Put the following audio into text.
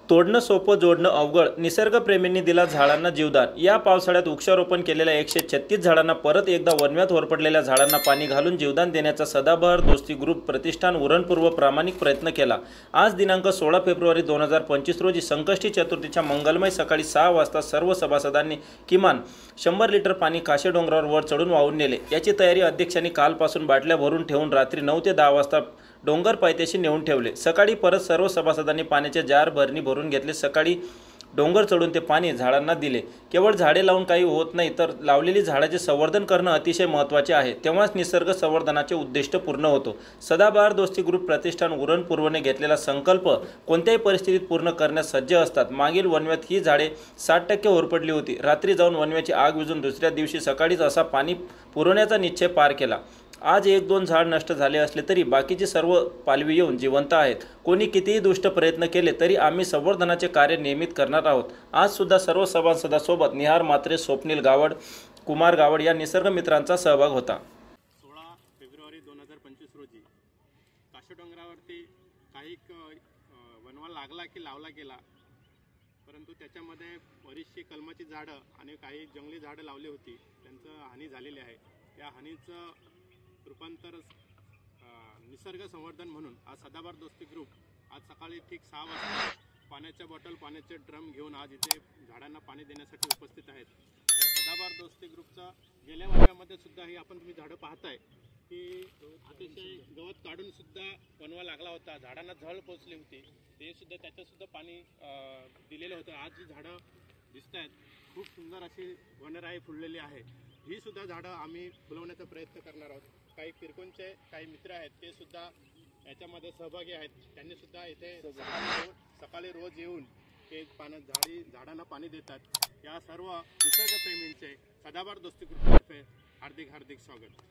तोडणं सोपं, जोडणं अवघड. निसर्गप्रेमींनी दिला झाडांना जीवदान. या पावसाळ्यात वृक्षारोपण केलेल्या 136 झाडांना, परत एकदा वणव्यात होरपडलेल्या झाडांना पाणी घालून जीवदान देण्याचा सदाबहार दोस्ती ग्रुप प्रतिष्ठान उरणपूर्व प्रामाणिक प्रयत्न केला. आज दिनांक 16 फेब्रुवारी 2025 रोजी संकष्टी चतुर्थीच्या मंगलमय सकाळी 6 वाजता सर्व सभासदांनी किमान 100 लिटर पाणी काशे डोंगरावर वर चढून वाहून नेले. याची तयारी अध्यक्षांनी कालपासून बाटल्या भरून ठेवून रात्री 9 ते 10 वाजता डोंगर पायथ्याशी नेऊन ठेवले. सकाळी परत सर्व सभासदांनी पाण्याचे जार भरणी भरून घेतले. सकाळी डोंगर चढून ते पाणी झाडांना दिले. केवळ झाडे लावून काही होत नाही, तर लावलेली झाडाचे संवर्धन करणं अतिशय महत्त्वाचे आहे. तेव्हाच निसर्ग संवर्धनाचे उद्दिष्ट पूर्ण होतो. सदाबहार दोस्ती ग्रुप प्रतिष्ठान उरणपूर्वने घेतलेला संकल्प कोणत्याही परिस्थितीत पूर्ण करण्यास सज्ज असतात. मागील वणव्यात ही झाडे 60% होरपडली होती. रात्री जाऊन वणव्याची आग विझून दुसऱ्या दिवशी सकाळीच असा पाणी पुरवण्याचा निश्चय पार केला. आज 1-2 झाड नष्ट झाले असले तरी बाकीची सर्व पालवी येऊन जिवंत आहेत. कोणी कितीही दुष्ट प्रयत्न केले तरी आम्ही संवर्धनाचे कार्य नियमित करणार आहोत. आज सुद्धा सर्व सभासदांसोबत निहार म्हात्रे, स्वप्नील गावड, कुमार गावड या निसर्ग मित्रांचा सहभाग होता. 16 फेब्रुवारी 2025 रोजी काशे डोंगरावरती काही वणवा लागला की लावला गेला, परंतु त्याच्यामध्ये बरीचशी कलमाची झाडं आणि काही जंगली झाडं लावली होती. त्यांचं हानी झालेली आहे. त्या हानीचं रूपांतर निसर्ग संवर्धन म्हणून आज सदाबहार दोस्ती ग्रुप आज सकाळी ठीक 6 वाजता पाण्याच्या बॉटल, पाण्याचे ड्रम घेऊन आज इथे झाडांना पाणी देण्यासाठी उपस्थित आहेत. या सदाबहार दोस्ती ग्रुपचा गेल्या वर्षामध्ये सुद्धा ही आपण तुम्ही झाडं पाहताय की अतिशय गवत काढून सुद्धा वणवा लागला होता. झाडांना झळ पोचली होती. ते सुद्धा त्याच्यासुद्धा पाणी दिलेलं होतं. आज जी झाडं दिसत आहेत खूप सुंदर अशी वनराई फुललेली आहे. ही सुद्धा झाडं आम्ही फुलवण्याचा प्रयत्न करणार आहोत. काही किरकोनचे काही मित्र आहेत ते सुद्धा याच्यामध्ये सहभागी आहेत. त्यांनी सुद्धा इथे सकाळी रोज येऊन ते झाडांना पाणी देतात. या सर्व निसर्गप्रेमींचे सदाबहार दोस्ती ग्रुपतर्फे हार्दिक स्वागत.